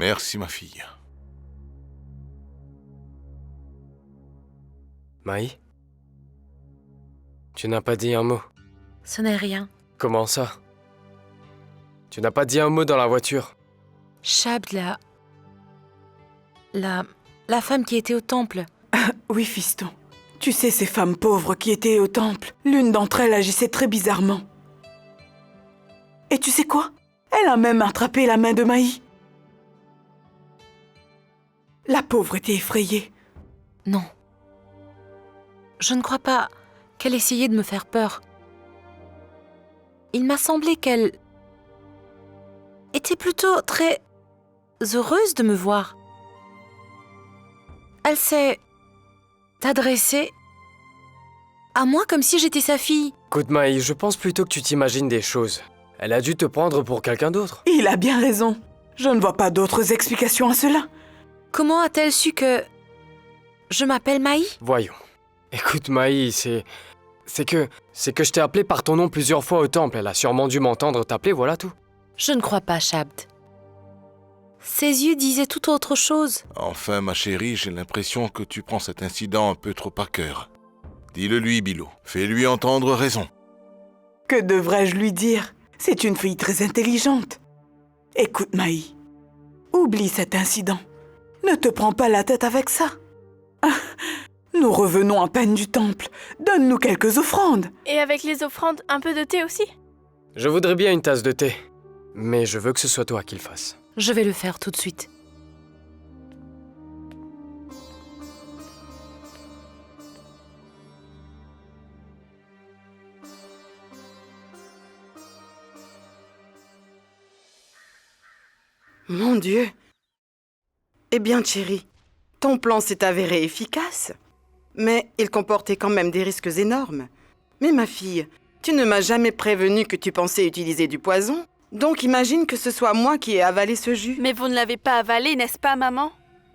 Merci, ma fille. Maï? Tu n'as pas dit un mot. Ce n'est rien. Comment ça? Tu n'as pas dit un mot dans la voiture. Shabd, la femme qui était au temple. Oui, fiston. Tu sais, ces femmes pauvres qui étaient au temple, l'une d'entre elles agissait très bizarrement. Et tu sais quoi? Elle a même attrapé la main de Maï. La pauvre était effrayée. Non. Je ne crois pas qu'elle essayait de me faire peur. Il m'a semblé qu'elle était plutôt très heureuse de me voir. Elle s'est adressée à moi comme si j'étais sa fille. Écoute, Maï, je pense plutôt que tu t'imagines des choses. Elle a dû te prendre pour quelqu'un d'autre. Il a bien raison. Je ne vois pas d'autres explications à cela. Comment a-t-elle su que je m'appelle Maï? Voyons. Écoute, Maï, c'est que je t'ai appelé par ton nom plusieurs fois au temple. Elle a sûrement dû m'entendre t'appeler, voilà tout. Je ne crois pas, Shabd. Ses yeux disaient tout autre chose. Enfin, ma chérie, j'ai l'impression que tu prends cet incident un peu trop à cœur. Dis-le-lui, Bilo. Fais-lui entendre raison. Que devrais-je lui dire? C'est une fille très intelligente. Écoute, Maï, oublie cet incident. Ne te prends pas la tête avec ça. Ah, nous revenons à peine du temple. Donne-nous quelques offrandes. Et avec les offrandes, un peu de thé aussi? Je voudrais bien une tasse de thé. Mais je veux que ce soit toi qui le fasse. Je vais le faire tout de suite. Mon Dieu! Eh bien, chérie, ton plan s'est avéré efficace. Mais il comportait quand même des risques énormes. Mais ma fille, tu ne m'as jamais prévenu que tu pensais utiliser du poison. Donc imagine que ce soit moi qui ai avalé ce jus. Mais vous ne l'avez pas avalé, n'est-ce pas, maman?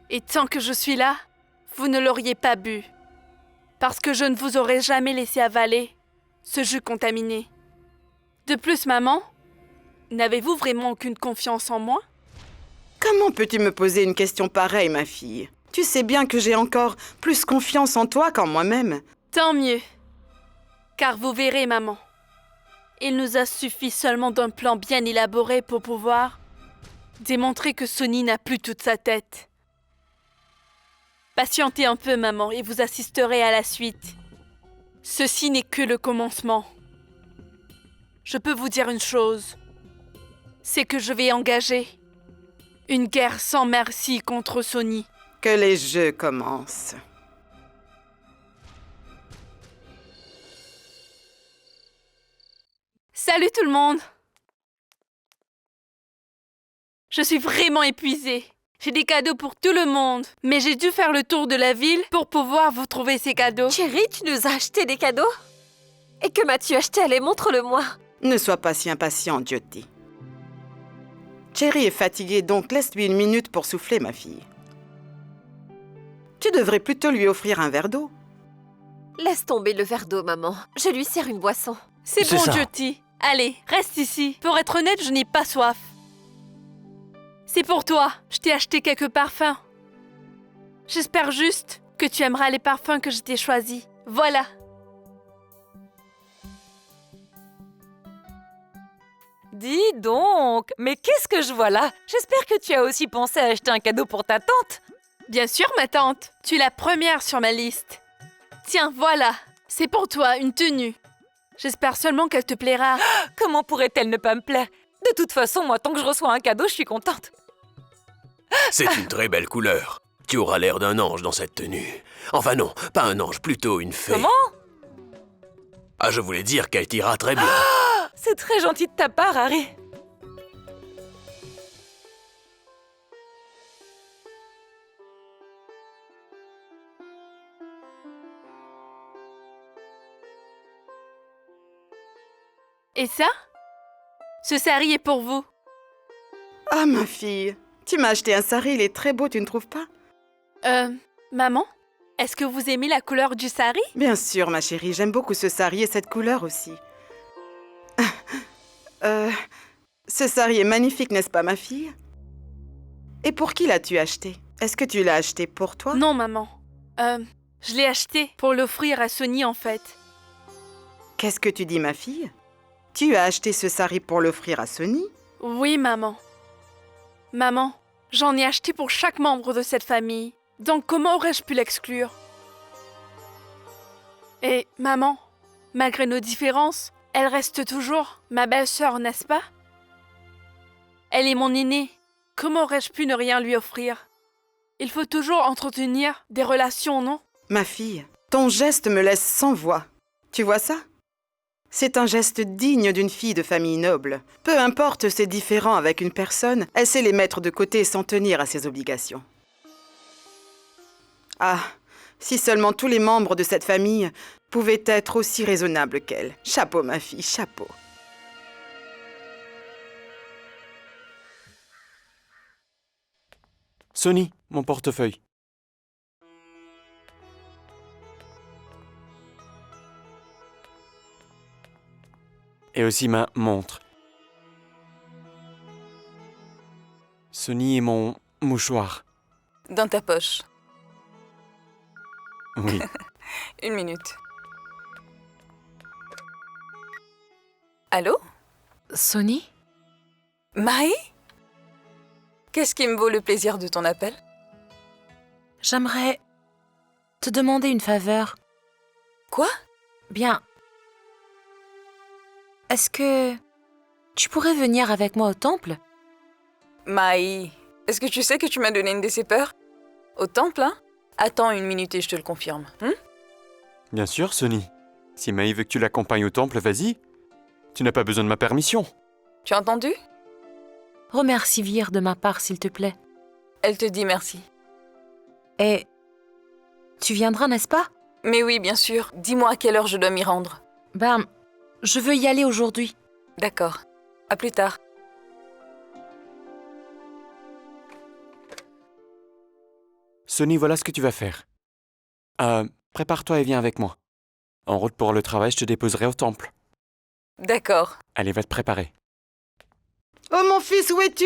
Et tant que je suis là, vous ne l'auriez pas bu. Parce que je ne vous aurais jamais laissé avaler ce jus contaminé. De plus, maman, n'avez-vous vraiment aucune confiance en moi? Comment peux-tu me poser une question pareille, ma fille? Tu sais bien que j'ai encore plus confiance en toi qu'en moi-même. Tant mieux. Car vous verrez, maman. Il nous a suffi seulement d'un plan bien élaboré pour pouvoir démontrer que Sonny n'a plus toute sa tête. Patientez un peu, maman, et vous assisterez à la suite. Ceci n'est que le commencement. Je peux vous dire une chose. C'est que je vais engager une guerre sans merci contre Sonny. Que les jeux commencent. Salut tout le monde! Je suis vraiment épuisée. J'ai des cadeaux pour tout le monde, mais j'ai dû faire le tour de la ville pour pouvoir vous trouver ces cadeaux. Chérie, tu nous as acheté des cadeaux? Et que m'as-tu acheté? Allez, montre-le-moi. Ne sois pas si impatiente, Jyoti. Cherry est fatiguée, donc laisse-lui une minute pour souffler, ma fille. Tu devrais plutôt lui offrir un verre d'eau. Laisse tomber le verre d'eau, maman. Je lui sers une boisson. C'est C'est bon, ça. Jyoti. Allez, reste ici. Pour être honnête, je n'ai pas soif. C'est pour toi. Je t'ai acheté quelques parfums. J'espère juste que tu aimeras les parfums que je t'ai choisis. Voilà. Dis donc, mais qu'est-ce que je vois là? J'espère que tu as aussi pensé à acheter un cadeau pour ta tante. Bien sûr, ma tante. Tu es la première sur ma liste. Tiens, voilà. C'est pour toi, une tenue. J'espère seulement qu'elle te plaira. Comment pourrait-elle ne pas me plaire? De toute façon, moi, tant que je reçois un cadeau, je suis contente. C'est une très belle couleur. Tu auras l'air d'un ange dans cette tenue. Enfin non, pas un ange, plutôt une fée. Comment? Ah, je voulais dire qu'elle t'ira très bien. C'est très gentil de ta part, Harry. Et ça? Ce sari est pour vous. Ah, ma fille, tu m'as acheté un sari, il est très beau, tu ne trouves pas? Maman? Est-ce que vous aimez la couleur du sari? Bien sûr, ma chérie, j'aime beaucoup ce sari et cette couleur aussi. Ce sari est magnifique, n'est-ce pas, ma fille? Et pour qui l'as-tu acheté? Est-ce que tu l'as acheté pour toi? Non, maman. Je l'ai acheté pour l'offrir à Sonny, en fait. Qu'est-ce que tu dis, ma fille? Tu as acheté ce sari pour l'offrir à Sonny? Oui, maman. Maman, j'en ai acheté pour chaque membre de cette famille. Donc comment aurais-je pu l'exclure? Et maman, malgré nos différences, elle reste toujours ma belle-sœur, n'est-ce pas? Elle est mon aînée. Comment aurais-je pu ne rien lui offrir? Il faut toujours entretenir des relations, non? Ma fille, ton geste me laisse sans voix. Tu vois ça? C'est un geste digne d'une fille de famille noble. Peu importe ses différends avec une personne, elle sait les mettre de côté sans tenir à ses obligations. Ah, si seulement tous les membres de cette famille pouvaient être aussi raisonnables qu'elle. Chapeau, ma fille, chapeau. Sonny, mon portefeuille. Et aussi ma montre. Sonny et mon mouchoir. Dans ta poche. Oui. Une minute. Allô? Sonny? Maï? Qu'est-ce qui me vaut le plaisir de ton appel? J'aimerais te demander une faveur. Quoi? Bien. Est-ce que tu pourrais venir avec moi au temple? Maï, est-ce que tu sais que tu m'as donné une de ces peurs? Au temple, hein? Attends une minute et je te le confirme. Bien sûr, Sonny. Si Maï veut que tu l'accompagnes au temple, vas-y. Tu n'as pas besoin de ma permission. Tu as entendu? Remercie Vir de ma part, s'il te plaît. Elle te dit merci. Et tu viendras, n'est-ce pas? Mais oui, bien sûr. Dis-moi à quelle heure je dois m'y rendre. Ben, je veux y aller aujourd'hui. D'accord. À plus tard. Sonny, voilà ce que tu vas faire. Prépare-toi et viens avec moi. En route pour le travail, je te déposerai au temple. D'accord. Allez, va te préparer. Oh mon fils, où es-tu?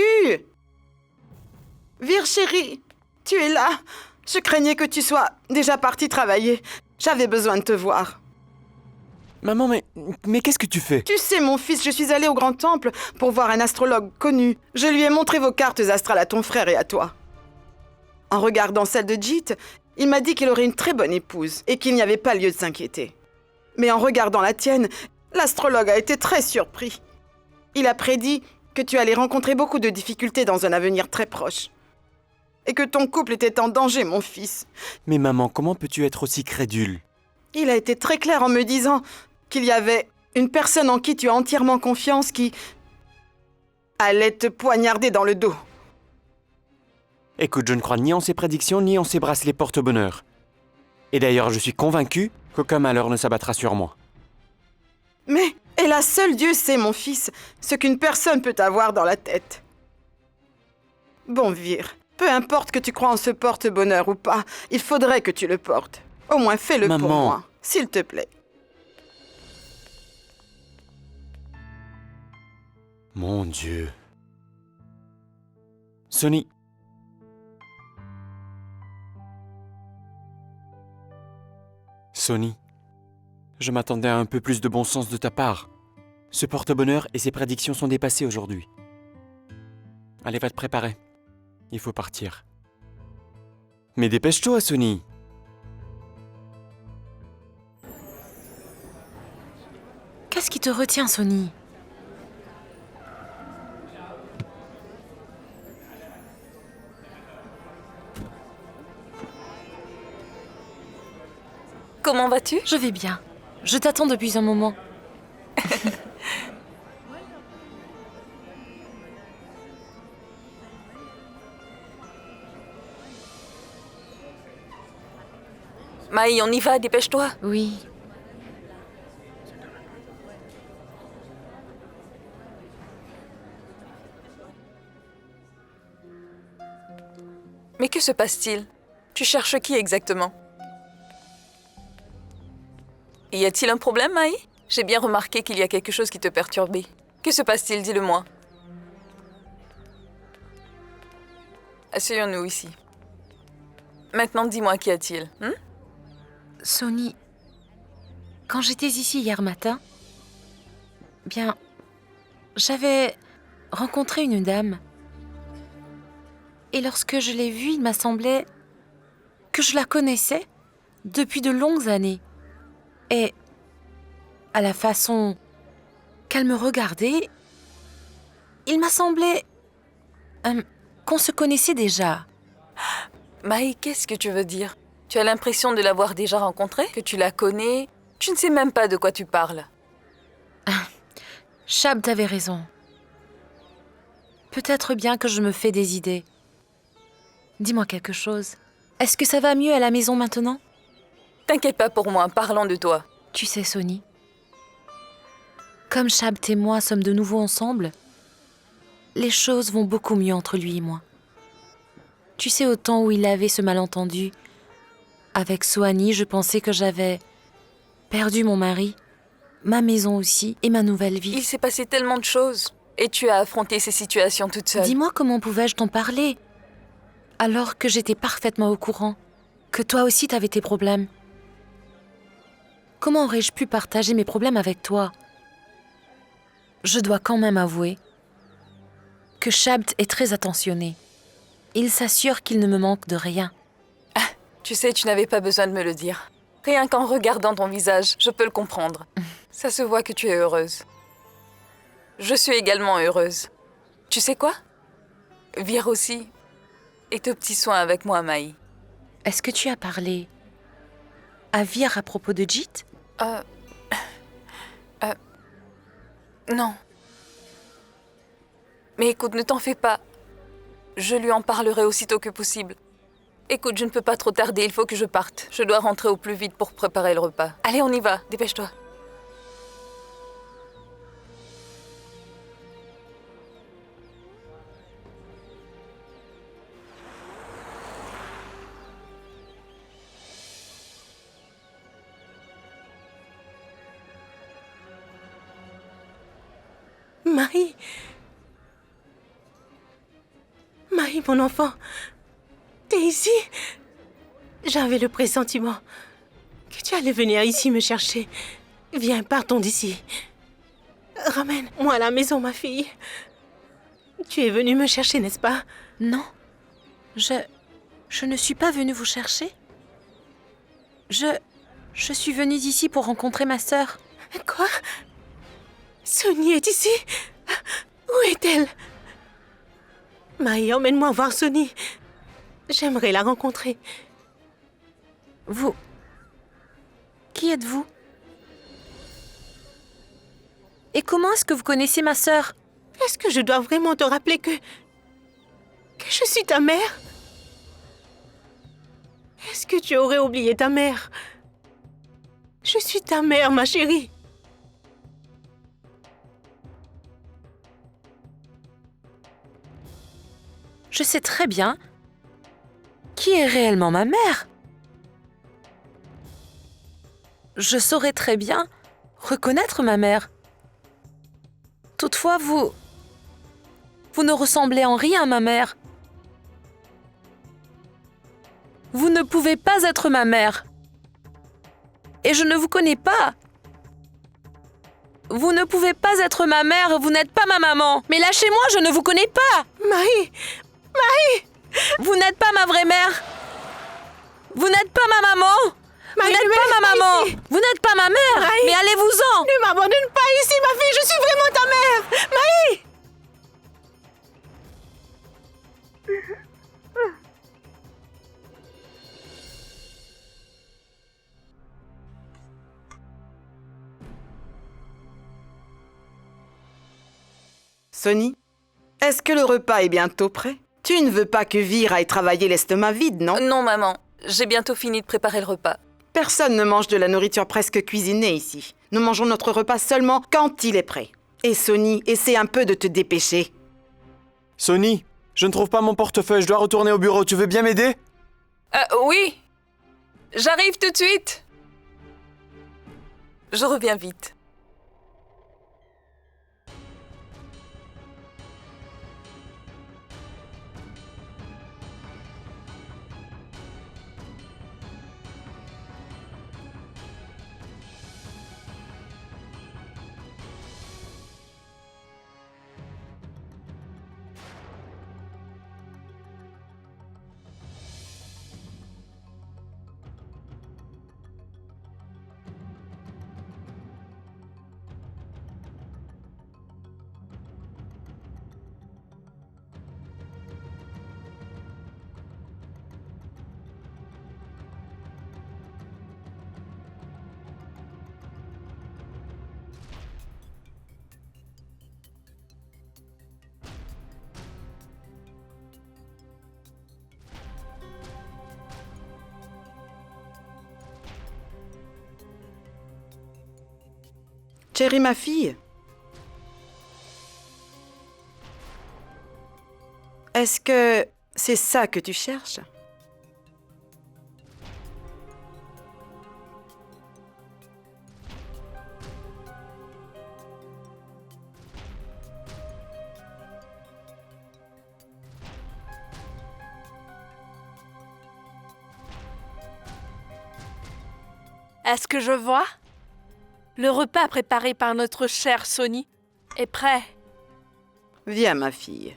Vir chérie, tu es là. Je craignais que tu sois déjà parti travailler. J'avais besoin de te voir. Maman, mais qu'est-ce que tu fais? Tu sais, mon fils, je suis allée au grand temple pour voir un astrologue connu. Je lui ai montré vos cartes astrales à ton frère et à toi. En regardant celle de Jit, il m'a dit qu'il aurait une très bonne épouse et qu'il n'y avait pas lieu de s'inquiéter. Mais en regardant la tienne, l'astrologue a été très surpris. Il a prédit que tu allais rencontrer beaucoup de difficultés dans un avenir très proche. Et que ton couple était en danger, mon fils. Mais maman, comment peux-tu être aussi crédule? Il a été très clair en me disant qu'il y avait une personne en qui tu as entièrement confiance qui allait te poignarder dans le dos. Écoute, je ne crois ni en ses prédictions, ni en ses bracelets porte-bonheur. Et d'ailleurs, je suis convaincu qu'aucun malheur ne s'abattra sur moi. Mais, hélas, seul Dieu sait, mon fils, ce qu'une personne peut avoir dans la tête. Bon, Vir, peu importe que tu crois en ce porte-bonheur ou pas, il faudrait que tu le portes. Au moins, fais-le pour moi, s'il te plaît. Mon Dieu. Sonny. Sonny, je m'attendais à un peu plus de bon sens de ta part. Ce porte-bonheur et ses prédictions sont dépassés aujourd'hui. Allez, va te préparer. Il faut partir. Mais dépêche-toi, Sonny. Qu'est-ce qui te retient, Sonny? Comment vas-tu? Je vais bien. Je t'attends depuis un moment. Maï, on y va, dépêche-toi. Oui. Mais que se passe-t-il? Tu cherches qui exactement? Y a-t-il un problème, Maï? J'ai bien remarqué qu'il y a quelque chose qui te perturbait. Que se passe-t-il? Dis-le-moi. asseyons-nous ici. Maintenant, dis-moi, qu'y a-t-il? Sony, quand j'étais ici hier matin, bien, j'avais rencontré une dame. Et lorsque je l'ai vue, il m'a semblé que je la connaissais depuis de longues années. Et à la façon qu'elle me regardait, il m'a semblé qu'on se connaissait déjà. Maï, qu'est-ce que tu veux dire? Tu as l'impression de l'avoir déjà rencontrée? Que tu la connais? Tu ne sais même pas de quoi tu parles. Chab, t'avais raison. Peut-être bien que je me fais des idées. Dis-moi quelque chose. Est-ce que ça va mieux à la maison maintenant? T'inquiète pas pour moi, parlons de toi. Tu sais, Sony, comme Chab et moi sommes de nouveau ensemble, les choses vont beaucoup mieux entre lui et moi. Tu sais, au temps où il avait ce malentendu, avec Sohani, je pensais que j'avais perdu mon mari, ma maison aussi et ma nouvelle vie. Il s'est passé tellement de choses et tu as affronté ces situations toute seule. Dis-moi comment pouvais-je t'en parler alors que j'étais parfaitement au courant que toi aussi t'avais tes problèmes. Comment aurais-je pu partager mes problèmes avec toi? Je dois quand même avouer que Shabt est très attentionné. Il s'assure qu'il ne me manque de rien. Ah, tu sais, tu n'avais pas besoin de me le dire. Rien qu'en regardant ton visage, je peux le comprendre. Ça se voit que tu es heureuse. Je suis également heureuse. Tu sais quoi? Vir aussi est aux petits soins avec moi, Maï. Est-ce que tu as parlé à Vir à propos de Jit? Non. Mais écoute, ne t'en fais pas. Je lui en parlerai aussitôt que possible. Écoute, je ne peux pas trop tarder, il faut que je parte. Je dois rentrer au plus vite pour préparer le repas. Allez, on y va, dépêche-toi. Maï. Maï, mon enfant. T'es ici? J'avais le pressentiment que tu allais venir ici me chercher. Viens, partons d'ici. Ramène-moi à la maison, ma fille. Tu es venue me chercher, n'est-ce pas? Non. Je ne suis pas venue vous chercher. Je suis venue ici pour rencontrer ma sœur. Quoi? Sony est ici? Où est-elle? Maï, emmène-moi voir Sony. J'aimerais la rencontrer. Vous... Qui êtes-vous? Et comment est-ce que vous connaissez ma sœur? Est-ce que je dois vraiment te rappeler que je suis ta mère? Est-ce que tu aurais oublié ta mère? Je suis ta mère, ma chérie. Je sais très bien qui est réellement ma mère. Je saurais très bien reconnaître ma mère. Toutefois, vous ne ressemblez en rien à ma mère. Vous ne pouvez pas être ma mère. Et je ne vous connais pas. Vous ne pouvez pas être ma mère, vous n'êtes pas ma maman. Mais lâchez-moi, je ne vous connais pas. Maï! Maï! Vous n'êtes pas ma vraie mère. Vous n'êtes pas ma maman. Vous n'êtes pas ma maman. Vous n'êtes pas ma mère. Maï. Mais allez-vous-en. Ne m'abandonne pas ici, ma fille, je suis vraiment ta mère. Maï! Sony, est-ce que le repas est bientôt prêt? Tu ne veux pas que Vir aille travailler l'estomac vide, non? Non, maman. J'ai bientôt fini de préparer le repas. Personne ne mange de la nourriture presque cuisinée ici. Nous mangeons notre repas seulement quand il est prêt. Et Sony, essaie un peu de te dépêcher. Sony, je ne trouve pas mon portefeuille, je dois retourner au bureau. Tu veux bien m'aider? Oui. J'arrive tout de suite. Je reviens vite. Chérie, ma fille. Est-ce que c'est ça que tu cherches? Est-ce que je vois? Le repas préparé par notre chère Sonny est prêt. Viens, ma fille.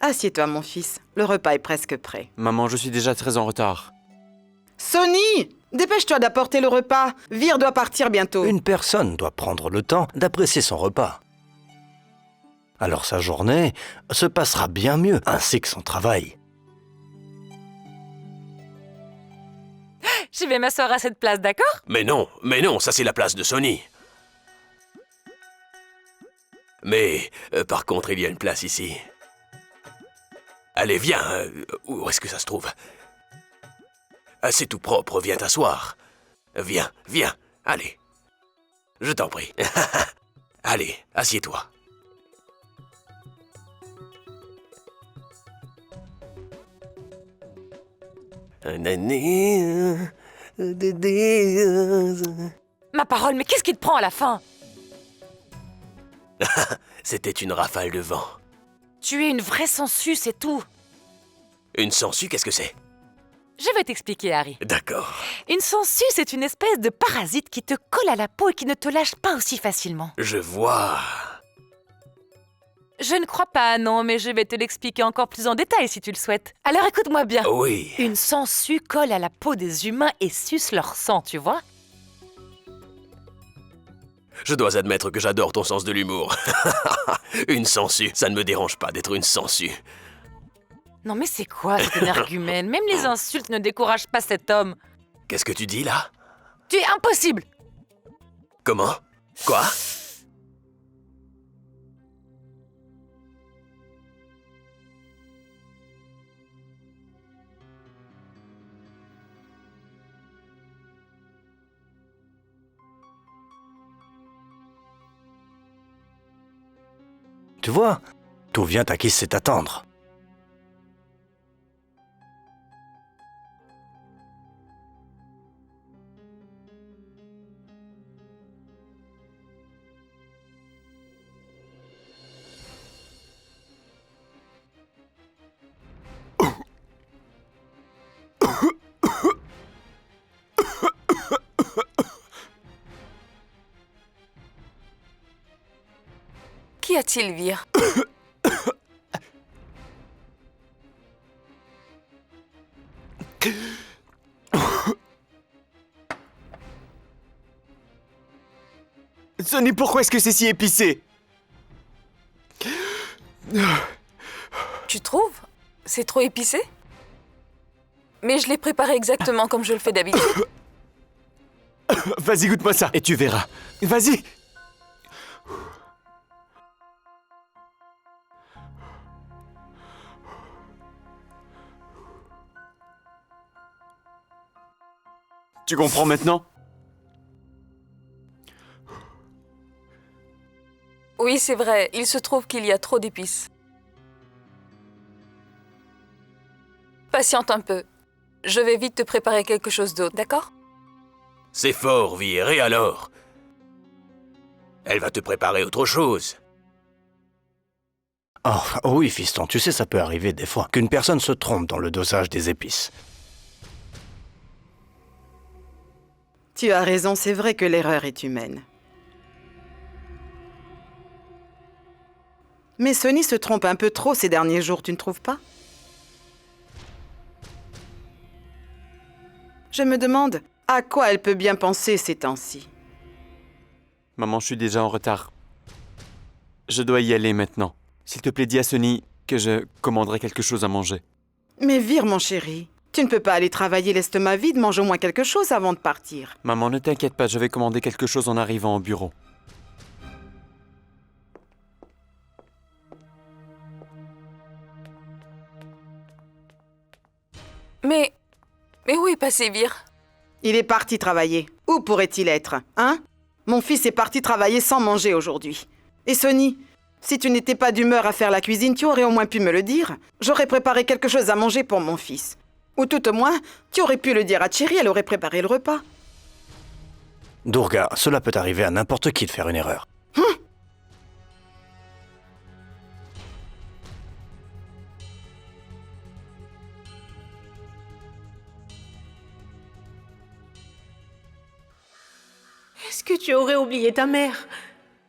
Assieds-toi, mon fils. Le repas est presque prêt. Maman, je suis déjà très en retard. Sonny! Dépêche-toi d'apporter le repas. Vir doit partir bientôt. Une personne doit prendre le temps d'apprécier son repas. Alors sa journée se passera bien mieux, ainsi que son travail. Je vais m'asseoir à cette place, d'accord? Mais non, ça c'est la place de Sonny. Mais, par contre, il y a une place ici. Allez, viens. Où est-ce que ça se trouve? C'est tout propre, viens t'asseoir. Viens, allez. Je t'en prie. Allez, assieds-toi. Ma parole, mais qu'est-ce qui te prend à la fin? C'était une rafale de vent. Tu es une vraie sangsue, c'est tout. Une sangsue, qu'est-ce que c'est? Je vais t'expliquer, Harry. D'accord. Une sangsue, c'est une espèce de parasite qui te colle à la peau et qui ne te lâche pas aussi facilement. Je vois. Je ne crois pas, non, mais je vais te l'expliquer encore plus en détail si tu le souhaites. Alors écoute-moi bien. Oui. Une sangsue colle à la peau des humains et suce leur sang, tu vois? Je dois admettre que j'adore ton sens de l'humour. Une sangsue, ça ne me dérange pas d'être une sangsue. Non mais c'est quoi cet énergumène? Même les insultes ne découragent pas cet homme. Qu'est-ce que tu dis là? Tu es impossible! Comment? Quoi? Tu vois, tout vient à qui sait attendre. Qu'y a-t-il, Vir? Sonny, pourquoi est-ce que c'est si épicé? Tu trouves? C'est trop épicé? Mais je l'ai préparé exactement comme je le fais d'habitude. Vas-y, goûte-moi ça et tu verras. Vas-y! Tu comprends maintenant? Oui, c'est vrai, il se trouve qu'il y a trop d'épices. Patiente un peu. Je vais vite te préparer quelque chose d'autre, d'accord? C'est fort, Vir, et alors? Elle va te préparer autre chose. Oh, oui, fiston, tu sais, ça peut arriver des fois qu'une personne se trompe dans le dosage des épices. Tu as raison, c'est vrai que l'erreur est humaine. Mais Sonny se trompe un peu trop ces derniers jours, tu ne trouves pas? Je me demande à quoi elle peut bien penser ces temps-ci. Maman, je suis déjà en retard. Je dois y aller maintenant. S'il te plaît, dis à Sonny que je commanderai quelque chose à manger. Mais Vir, mon chéri, Tu ne peux pas aller travailler l'estomac vide, mange au moins quelque chose avant de partir. Maman, ne t'inquiète pas, je vais commander quelque chose en arrivant au bureau. Mais où est passé Vir? Il est parti travailler. Où pourrait-il être, hein? Mon fils est parti travailler sans manger aujourd'hui. Et Sonny, si tu n'étais pas d'humeur à faire la cuisine, tu aurais au moins pu me le dire. J'aurais préparé quelque chose à manger pour mon fils. Ou tout au moins, tu aurais pu le dire à Cherry, elle aurait préparé le repas. Durga, cela peut arriver à n'importe qui de faire une erreur. Est-ce que tu aurais oublié ta mère?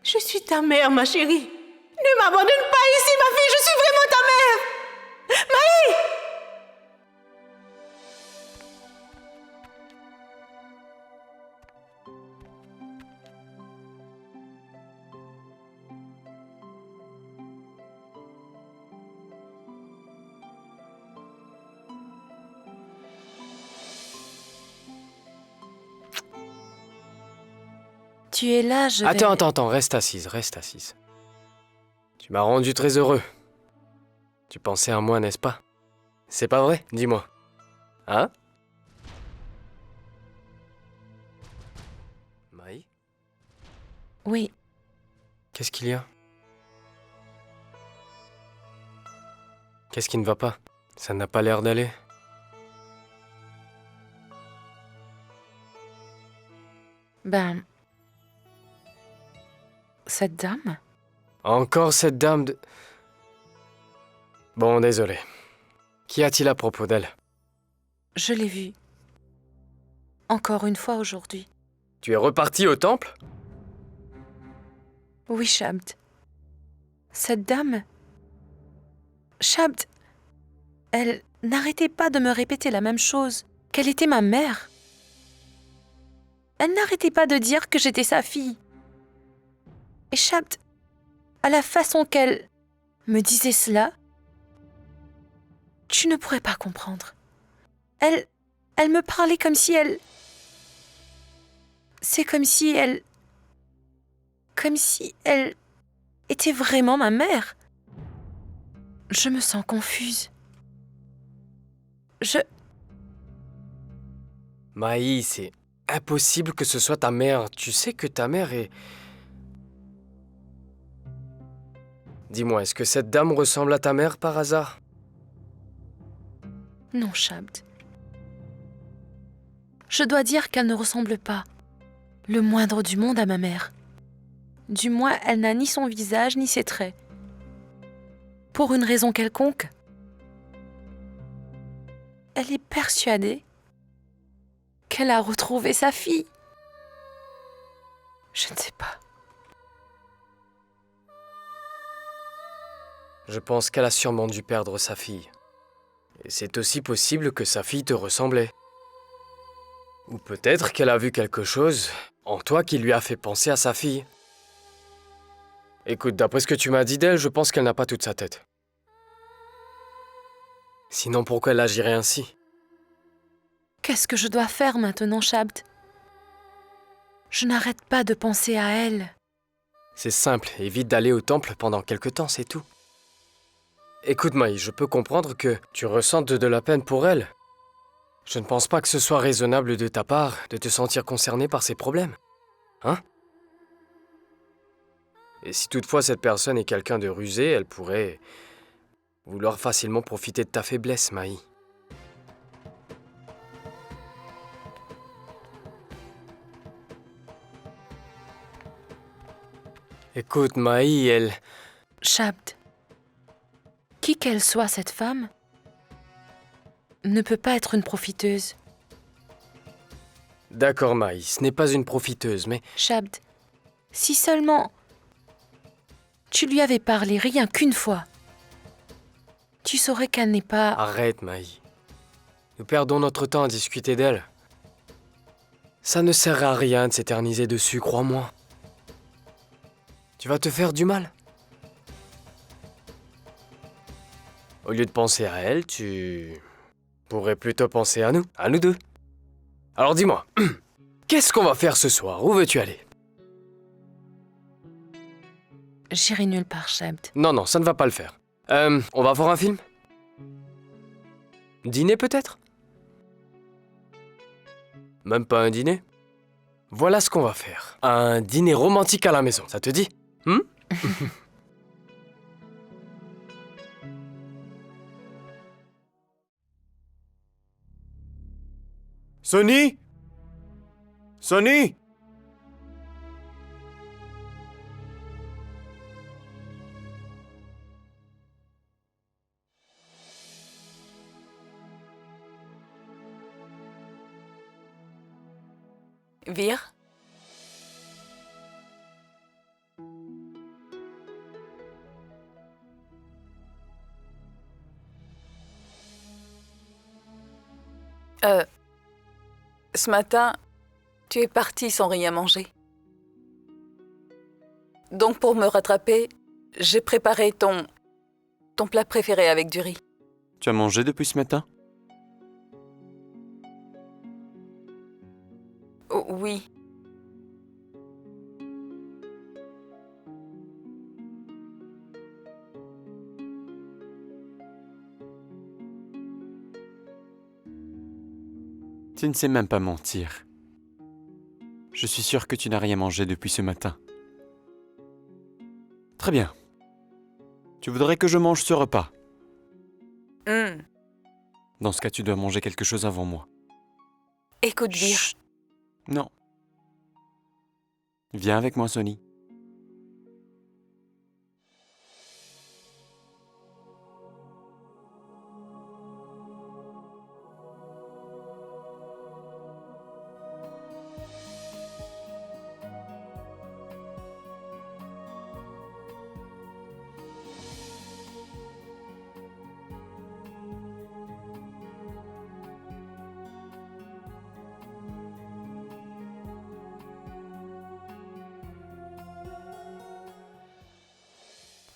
Je suis ta mère, ma chérie. Ne m'abandonne pas ici, ma fille, je suis vraiment ta mère. Maï! Tu es là, je vais... Attends, reste assise. Tu m'as rendu très heureux. Tu pensais à moi, n'est-ce pas? C'est pas vrai? Dis-moi. Hein? Maï? Oui, Qu'est-ce qu'il y a? Qu'est-ce qui ne va pas? Ça n'a pas l'air d'aller. ben... Cette dame? Encore cette dame de... Bon, désolé. Qu'y a-t-il à propos d'elle? Je l'ai vue. Encore une fois aujourd'hui. Tu es reparti au temple? Oui, Shabd. Cette dame... Shabd... Elle n'arrêtait pas de me répéter la même chose, qu'elle était ma mère. Elle n'arrêtait pas de dire que j'étais sa fille. Et Shabd, à la façon qu'elle me disait cela, tu ne pourrais pas comprendre. Elle me parlait comme si elle... C'est comme si elle était vraiment ma mère. Je me sens confuse. Maï, c'est impossible que ce soit ta mère. Tu sais que ta mère est... Dis-moi, est-ce que cette dame ressemble à ta mère par hasard? Non, Shabd. Je dois dire qu'elle ne ressemble pas le moindre du monde à ma mère. Du moins, elle n'a ni son visage ni ses traits. Pour une raison quelconque, elle est persuadée qu'elle a retrouvé sa fille. Je ne sais pas. Je pense qu'elle a sûrement dû perdre sa fille. Et c'est aussi possible que sa fille te ressemblait. Ou peut-être qu'elle a vu quelque chose en toi qui lui a fait penser à sa fille. Écoute, d'après ce que tu m'as dit d'elle, je pense qu'elle n'a pas toute sa tête. Sinon, pourquoi elle agirait ainsi? Qu'est-ce que je dois faire maintenant, Shabd? Je n'arrête pas de penser à elle. C'est simple, évite d'aller au temple pendant quelque temps, c'est tout. Écoute, Maï, je peux comprendre que tu ressentes de la peine pour elle. Je ne pense pas que ce soit raisonnable de ta part de te sentir concerné par ses problèmes. Hein? Et si toutefois cette personne est quelqu'un de rusé, elle pourrait vouloir facilement profiter de ta faiblesse, Maï. Écoute, Maï, elle... Shabd, qui qu'elle soit cette femme, ne peut pas être une profiteuse. D'accord, Maï, ce n'est pas une profiteuse, mais... Shabd, si seulement tu lui avais parlé rien qu'une fois, tu saurais qu'elle n'est pas... Arrête, Maï. Nous perdons notre temps à discuter d'elle. Ça ne sert à rien de s'éterniser dessus, crois-moi. Tu vas te faire du mal. Au lieu de penser à elle, tu pourrait plutôt penser à nous deux. Alors dis-moi, qu'est-ce qu'on va faire ce soir? Où veux-tu aller? J'irai nulle part, Shebt. Non, ça ne va pas le faire. On va voir un film? Dîner peut-être? Même pas un dîner? Voilà ce qu'on va faire. Un dîner romantique à la maison, ça te dit? Sonny? Sonny? Vir? Ce matin, tu es partie sans rien manger. Donc pour me rattraper, j'ai préparé ton plat préféré avec du riz. Tu as mangé depuis ce matin? Oh, oui. Tu ne sais même pas mentir. Je suis sûr que tu n'as rien mangé depuis ce matin. Très bien. Tu voudrais que je mange ce repas? Dans ce cas, tu dois manger quelque chose avant moi. Écoute, Vir. Chut. Non. Viens avec moi, Sonny.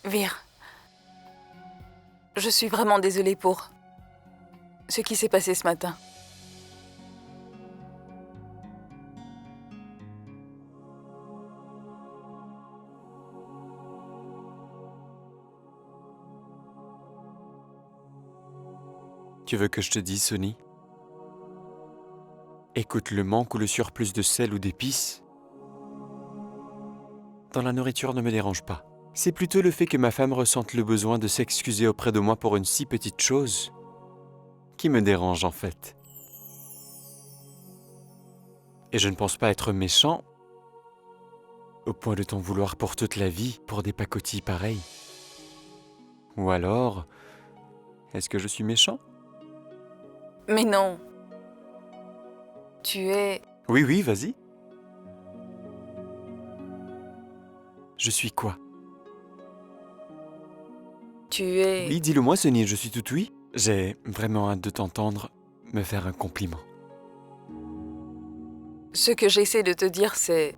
Vir, je suis vraiment désolée pour ce qui s'est passé ce matin. Tu veux que je te dise, Sonny? Écoute, le manque ou le surplus de sel ou d'épices dans la nourriture ne me dérange pas. C'est plutôt le fait que ma femme ressente le besoin de s'excuser auprès de moi pour une si petite chose qui me dérange en fait. Et je ne pense pas être méchant au point de t'en vouloir pour toute la vie pour des pacotilles pareilles. Ou alors, est-ce que je suis méchant? Mais non. Tu es... Oui, vas-y. Je suis quoi? Tu es... Oui, dis-le-moi, Sonny, je suis tout oui. J'ai vraiment hâte de t'entendre me faire un compliment. Ce que j'essaie de te dire, c'est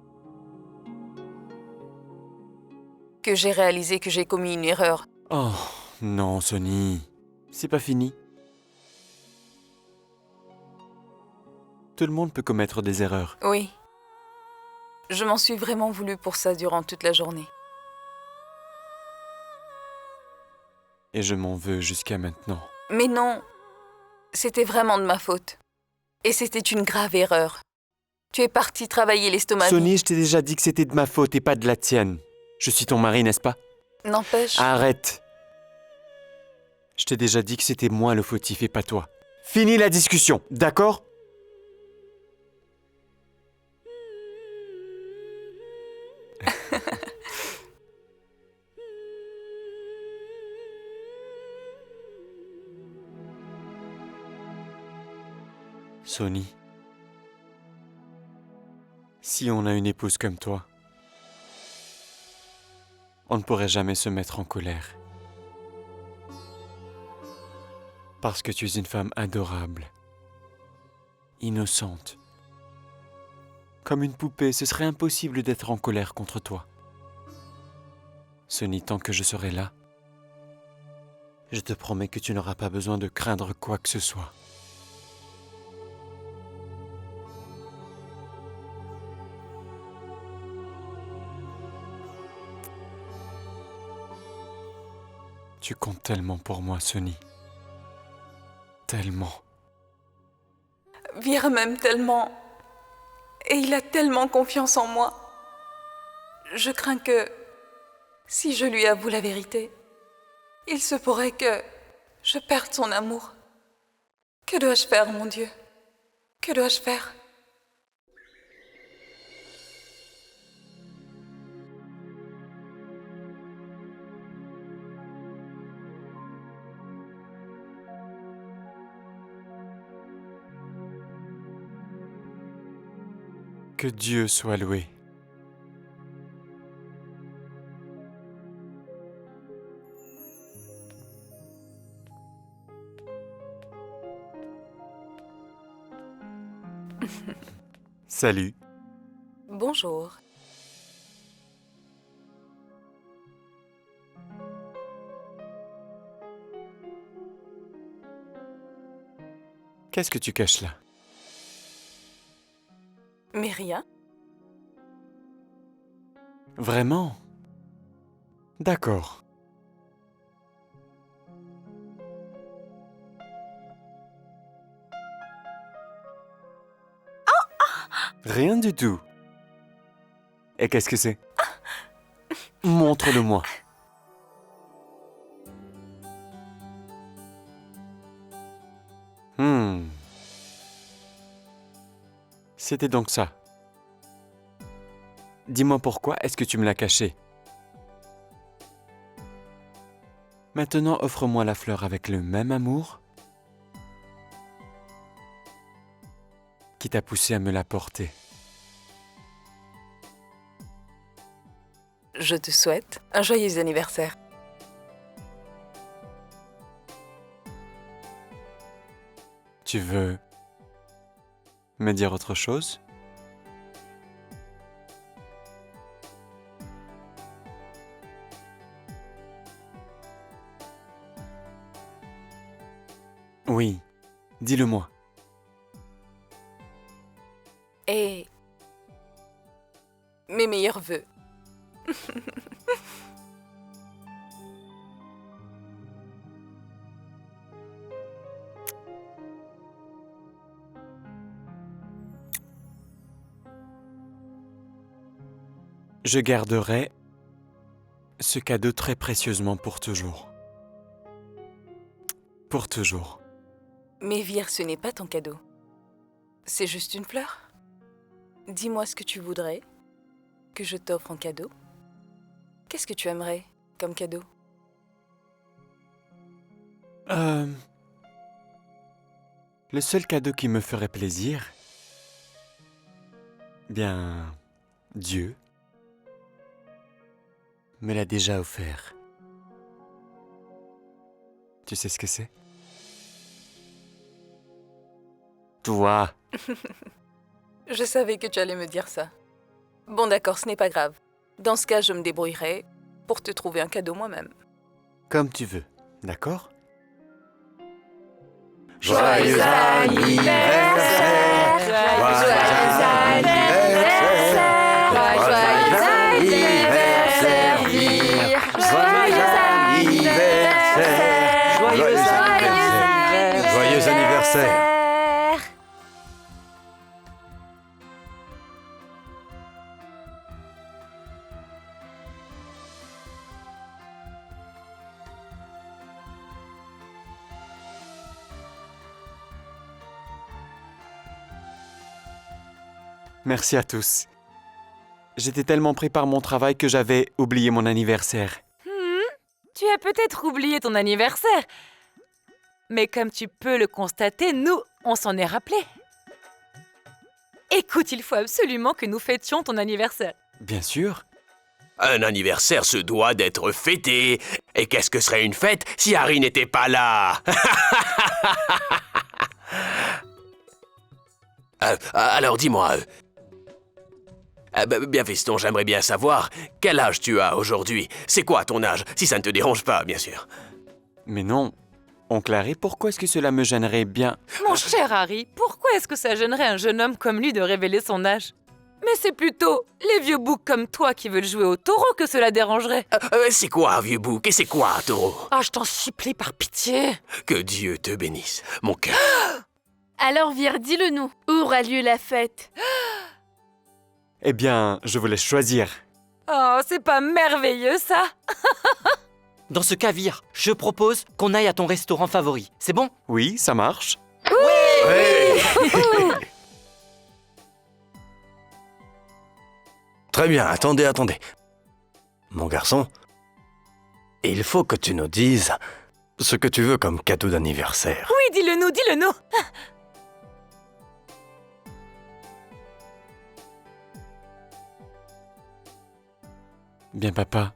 que j'ai réalisé que j'ai commis une erreur. Oh, non, Sonny. C'est pas fini. Tout le monde peut commettre des erreurs. Oui. Je m'en suis vraiment voulu pour ça durant toute la journée. Et je m'en veux jusqu'à maintenant. Mais non, c'était vraiment de ma faute. Et c'était une grave erreur. Tu es parti travailler l'estomac. Sonny, je t'ai déjà dit que c'était de ma faute et pas de la tienne. Je suis ton mari, n'est-ce pas? N'empêche... Arrête. Je t'ai déjà dit que c'était moi le fautif et pas toi. Fini la discussion, d'accord? Sonny, si on a une épouse comme toi, on ne pourrait jamais se mettre en colère. Parce que tu es une femme adorable, innocente. Comme une poupée, ce serait impossible d'être en colère contre toi. Sonny, tant que je serai là, je te promets que tu n'auras pas besoin de craindre quoi que ce soit. Tu comptes tellement pour moi, Sunny. Tellement. Vir m'aime tellement. Et il a tellement confiance en moi. Je crains que, si je lui avoue la vérité, il se pourrait que je perde son amour. Que dois-je faire, mon Dieu? Que dois-je faire? Que Dieu soit loué. Salut. Bonjour. Qu'est-ce que tu caches là? Mais rien. Vraiment? D'accord. Rien du tout. Et qu'est-ce que c'est? Montre-le-moi. C'était donc ça. Dis-moi pourquoi est-ce que tu me l'as caché? Maintenant, offre-moi la fleur avec le même amour qui t'a poussé à me la porter. Je te souhaite un joyeux anniversaire. Tu veux me dire autre chose? Oui, dis-le-moi. Et mes meilleurs vœux. Je garderai ce cadeau très précieusement pour toujours. Pour toujours. Mais Vir, ce n'est pas ton cadeau. C'est juste une fleur. Dis-moi ce que tu voudrais que je t'offre en cadeau. Qu'est-ce que tu aimerais comme cadeau? Le seul cadeau qui me ferait plaisir, bien, Dieu me l'a déjà offert. Tu sais ce que c'est? Toi. Je savais que tu allais me dire ça. Bon d'accord, ce n'est pas grave. Dans ce cas, je me débrouillerai pour te trouver un cadeau moi-même. Comme tu veux, d'accord? Joyeux anniversaire! Joyeux anniversaire! Joyeux anniversaire! Joyeux anniversaire! Joyeux anniversaire! Merci à tous. J'étais tellement pris par mon travail que j'avais oublié mon anniversaire. Tu as peut-être oublié ton anniversaire. Mais comme tu peux le constater, nous, on s'en est rappelé. Écoute, il faut absolument que nous fêtions ton anniversaire. Bien sûr. Un anniversaire se doit d'être fêté. Et qu'est-ce que serait une fête si Harry n'était pas là? Alors dis-moi... bien fiston, j'aimerais bien savoir quel âge tu as aujourd'hui. C'est quoi ton âge, si ça ne te dérange pas, bien sûr. Mais non. Oncle Harry, pourquoi est-ce que cela me gênerait bien? Mon cher Harry, pourquoi est-ce que ça gênerait un jeune homme comme lui de révéler son âge? Mais c'est plutôt les vieux boucs comme toi qui veulent jouer au taureau que cela dérangerait. C'est quoi, vieux bouc? Et c'est quoi, taureau? Oh, je t'en supplie par pitié. Que Dieu te bénisse, mon cœur. Alors, Vire, dis-le-nous. Où aura lieu la fête? Eh bien, je vous laisse choisir. Oh, c'est pas merveilleux, ça? Dans ce cas, Vire, je propose qu'on aille à ton restaurant favori. C'est bon? Oui, ça marche. Très bien, attendez. Mon garçon, il faut que tu nous dises ce que tu veux comme cadeau d'anniversaire. Oui, dis-le-nous, dis-le-nous. Bien, papa.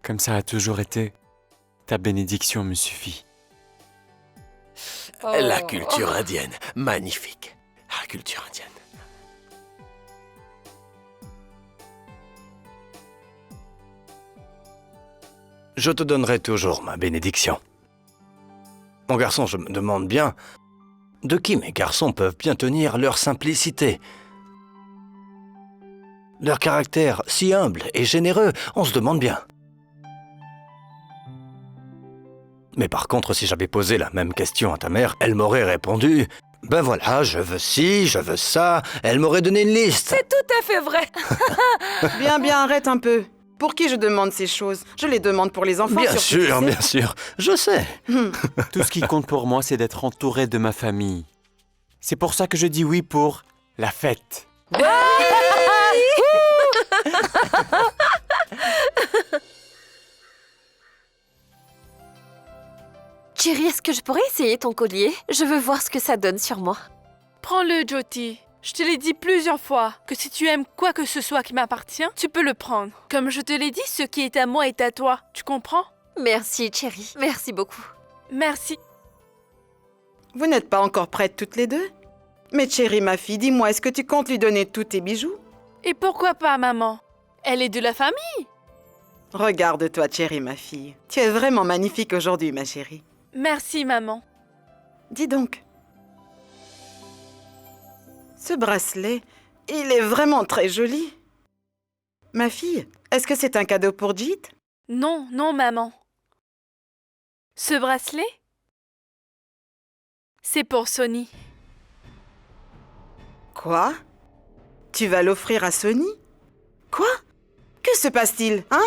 Comme ça a toujours été, ta bénédiction me suffit. La culture indienne, magnifique. La culture indienne. Je te donnerai toujours ma bénédiction. Mon garçon, je me demande bien de qui mes garçons peuvent bien tenir leur simplicité. Leur caractère si humble et généreux, on se demande bien. Mais par contre, si j'avais posé la même question à ta mère, elle m'aurait répondu « Ben voilà, je veux ci, je veux ça », elle m'aurait donné une liste. C'est tout à fait vrai. Bien, arrête un peu. Pour qui je demande ces choses? Je les demande pour les enfants. Bien surtout, sûr, tu sais. bien sûr, je sais. Tout ce qui compte pour moi, c'est d'être entouré de ma famille. C'est pour ça que je dis oui pour la fête. Chérie, est-ce que je pourrais essayer ton collier? Je veux voir ce que ça donne sur moi. Prends-le, Jyoti. Je te l'ai dit plusieurs fois que si tu aimes quoi que ce soit qui m'appartient, tu peux le prendre. Comme je te l'ai dit, ce qui est à moi est à toi. Tu comprends? Merci, chérie. Merci beaucoup. Merci. Vous n'êtes pas encore prêtes toutes les deux? Mais chérie, ma fille, dis-moi, est-ce que tu comptes lui donner tous tes bijoux? Et pourquoi pas, maman? Elle est de la famille. Regarde-toi, chérie, ma fille. Tu es vraiment magnifique aujourd'hui, ma chérie. Merci, maman. Dis donc. Ce bracelet, il est vraiment très joli. Ma fille, est-ce que c'est un cadeau pour Jit? Non, maman. Ce bracelet, c'est pour Sonny. Quoi? Tu vas l'offrir à Sonny? Quoi? Que se passe-t-il, hein?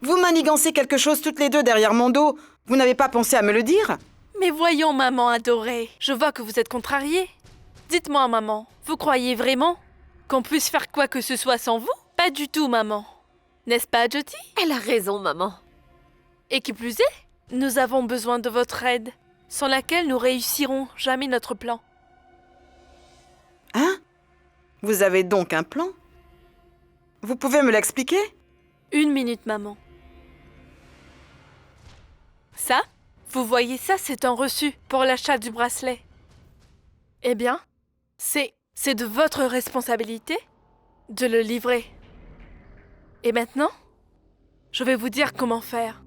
Vous manigancez quelque chose toutes les deux derrière mon dos. Vous n'avez pas pensé à me le dire? Mais voyons, maman adorée. Je vois que vous êtes contrariée. Dites-moi, maman, vous croyez vraiment qu'on puisse faire quoi que ce soit sans vous? Pas du tout, maman. N'est-ce pas, Jyoti? Elle a raison, maman. Et qui plus est, nous avons besoin de votre aide, sans laquelle nous réussirons jamais notre plan. Hein? Vous avez donc un plan? Vous pouvez me l'expliquer? 1 minute, maman. Ça, vous voyez ça, c'est un reçu pour l'achat du bracelet. Eh bien, c'est de votre responsabilité de le livrer. Et maintenant, je vais vous dire comment faire.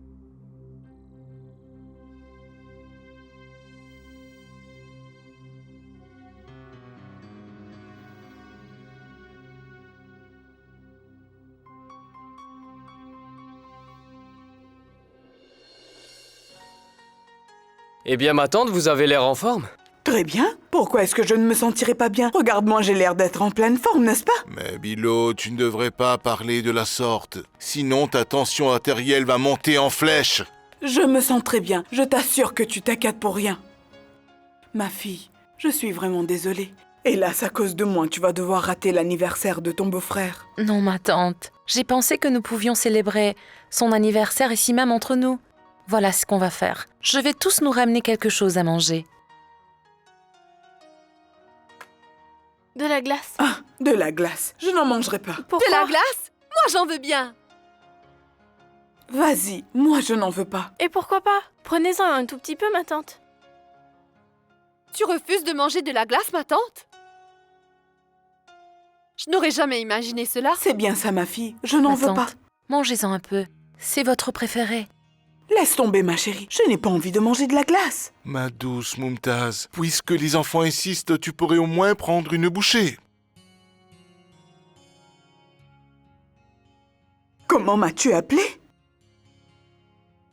Eh bien, ma tante, vous avez l'air en forme. Très bien. Pourquoi est-ce que je ne me sentirais pas bien? Regarde-moi, j'ai l'air d'être en pleine forme, n'est-ce pas? Mais Bilo, tu ne devrais pas parler de la sorte. Sinon, ta tension artérielle va monter en flèche. Je me sens très bien. Je t'assure que tu t'inquiètes pour rien. Ma fille, je suis vraiment désolée. Hélas, à cause de moi, tu vas devoir rater l'anniversaire de ton beau-frère. Non, ma tante. J'ai pensé que nous pouvions célébrer son anniversaire ici même entre nous. Voilà ce qu'on va faire. Je vais tous nous ramener quelque chose à manger. De la glace. Ah, de la glace. Je n'en mangerai pas. Pourquoi? De la glace? Moi, j'en veux bien. Vas-y, moi je n'en veux pas. Et pourquoi pas? Prenez-en un tout petit peu, ma tante. Tu refuses de manger de la glace, ma tante? Je n'aurais jamais imaginé cela. C'est bien ça, ma fille. Je n'en Ma veux tante, pas. Mangez-en un peu. C'est votre préféré. Laisse tomber, ma chérie. Je n'ai pas envie de manger de la glace. Ma douce Mumtaz, puisque les enfants insistent, tu pourrais au moins prendre une bouchée. Comment m'as-tu appelé?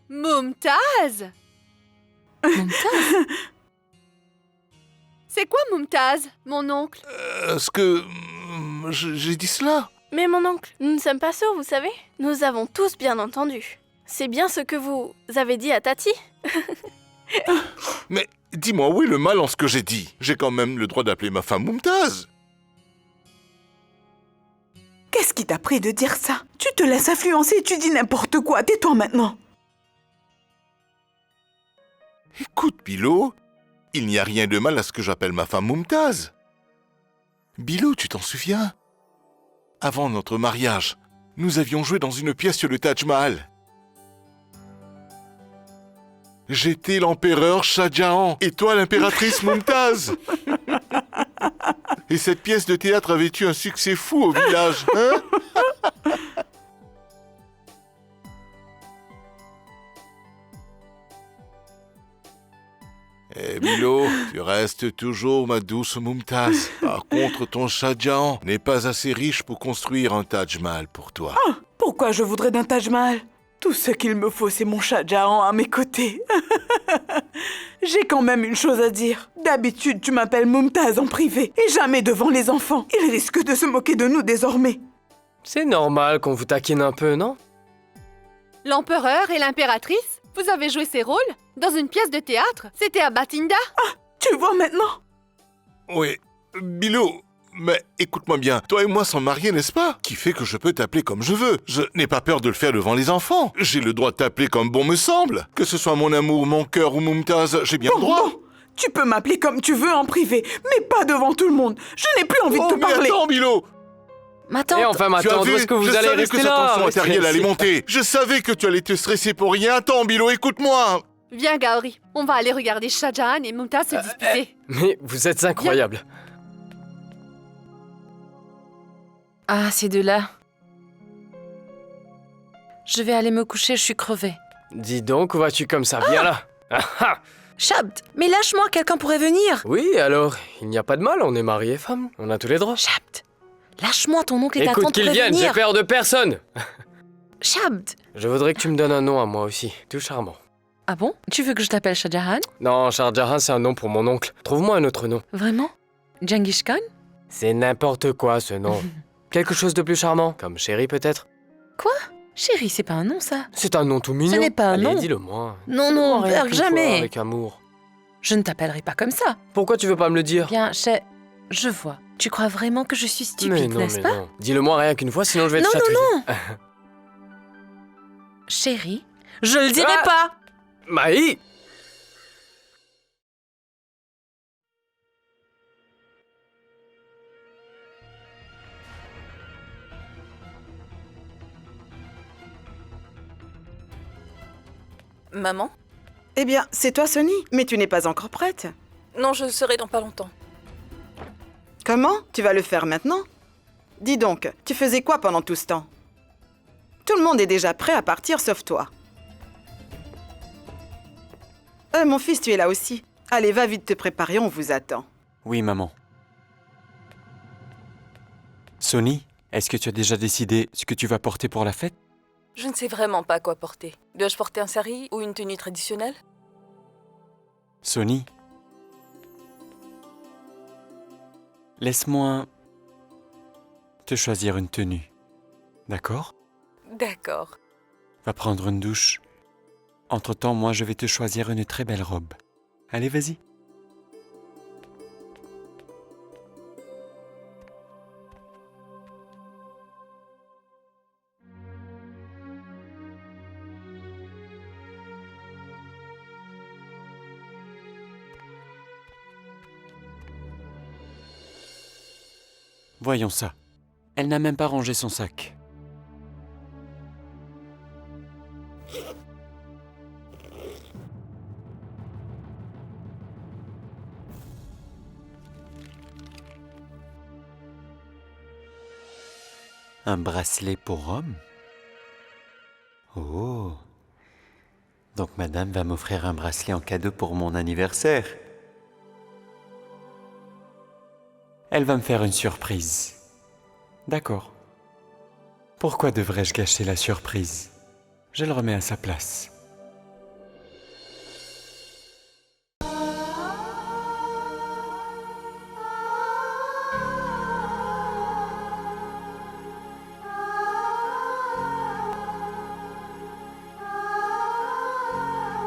Mumtaz? Mumtaz? C'est quoi Mumtaz, mon oncle? Est-ce que... j'ai dit cela? Mais mon oncle, nous ne sommes pas sourds, vous savez. Nous avons tous bien entendu. C'est bien ce que vous avez dit à Tati. Mais dis-moi, où est le mal en ce que j'ai dit? J'ai quand même le droit d'appeler ma femme Mumtaz. Qu'est-ce qui t'a pris de dire ça? Tu te laisses influencer et tu dis n'importe quoi. Tais-toi maintenant. Écoute, Bilo, il n'y a rien de mal à ce que j'appelle ma femme Mumtaz. Bilo, tu t'en souviens? Avant notre mariage, nous avions joué dans une pièce sur le Taj Mahal. J'étais l'empereur Shah Jahan et toi l'impératrice Mumtaz. Et cette pièce de théâtre avait eu un succès fou au village, hein? Eh Bilo, tu restes toujours ma douce Mumtaz. Par contre, ton Shah Jahan n'est pas assez riche pour construire un Taj Mahal pour toi. Ah, pourquoi je voudrais d'un Taj Mahal? Tout ce qu'il me faut, c'est mon Shah Jahan à mes côtés. J'ai quand même une chose à dire. D'habitude, tu m'appelles Mumtaz en privé et jamais devant les enfants. Ils risquent de se moquer de nous désormais. C'est normal qu'on vous taquine un peu, non? L'empereur et l'impératrice? Vous avez joué ces rôles? Dans une pièce de théâtre? C'était à Bathinda? Ah, tu vois maintenant? Oui, Bilo, mais écoute-moi bien, toi et moi sommes mariés, n'est-ce pas? Qui fait que je peux t'appeler comme je veux. Je n'ai pas peur de le faire devant les enfants. J'ai le droit de t'appeler comme bon me semble. Que ce soit mon amour, mon cœur ou Mumtaz, j'ai bien le droit. Bon, tu peux m'appeler comme tu veux en privé, mais pas devant tout le monde. Je n'ai plus envie de te parler. Attends, Bilo! Ma tante... Et enfin, ma tante, où est-ce que vous allez rester là? Je savais que cette tension artérielle allait monter. Je savais que tu allais te stresser pour rien. Attends, Bilo, écoute-moi. Viens, Gauri. On va aller regarder Shah Jahan et Mumtaz se disputer. Mais vous êtes incroyable. Ah, ces deux-là. Je vais aller me coucher, je suis crevée. Dis donc, où vas-tu comme ça? Viens là. Ah, ah. Shabd, mais lâche-moi, quelqu'un pourrait venir. Oui, alors, il n'y a pas de mal, on est mariés, femme. On a tous les droits. Shabd, lâche-moi, ton oncle et ta Écoute tante qu'ils pourraient viennent, venir. j'ai peur de personne. Shabd. Je voudrais que tu me donnes un nom à moi aussi, tout charmant. Ah bon? Tu veux que je t'appelle Shah Jahan? Non, Shah Jahan, c'est un nom pour mon oncle. Trouve-moi un autre nom. Vraiment? Genghis Khan? C'est n'importe quoi, ce nom. Quelque chose de plus charmant, comme chéri peut-être. Quoi? Chérie, c'est pas un nom, ça. C'est un nom tout mignon. Ce n'est pas un Allez, nom. dis-le-moi. Non, non, Dis-le-moi rien qu'une jamais. fois avec amour. Je ne t'appellerai pas comme ça. Pourquoi tu veux pas me le dire? Bien, je vois. Tu crois vraiment que je suis stupide, n'est-ce pas? Non. Dis-le-moi rien qu'une fois, sinon je vais te chatouiller. Non. Chérie, je le dirai pas. Maï! Maman? Eh bien, c'est toi, Sonny, mais tu n'es pas encore prête. Non, je serai dans pas longtemps. Comment? Tu vas le faire maintenant? Dis donc, tu faisais quoi pendant tout ce temps? Tout le monde est déjà prêt à partir sauf toi. Mon fils, tu es là aussi. Allez, va vite te préparer, on vous attend. Oui, maman. Sonny, est-ce que tu as déjà décidé ce que tu vas porter pour la fête? Je ne sais vraiment pas quoi porter. Dois-je porter un sari ou une tenue traditionnelle? Sonny, laisse-moi te choisir une tenue. D'accord? D'accord. Va prendre une douche. Entre-temps, moi, je vais te choisir une très belle robe. Allez, vas-y. Voyons ça. Elle n'a même pas rangé son sac. Un bracelet pour homme? Oh! Donc madame va m'offrir un bracelet en cadeau pour mon anniversaire. Elle va me faire une surprise. D'accord. Pourquoi devrais-je gâcher la surprise? Je le remets à sa place.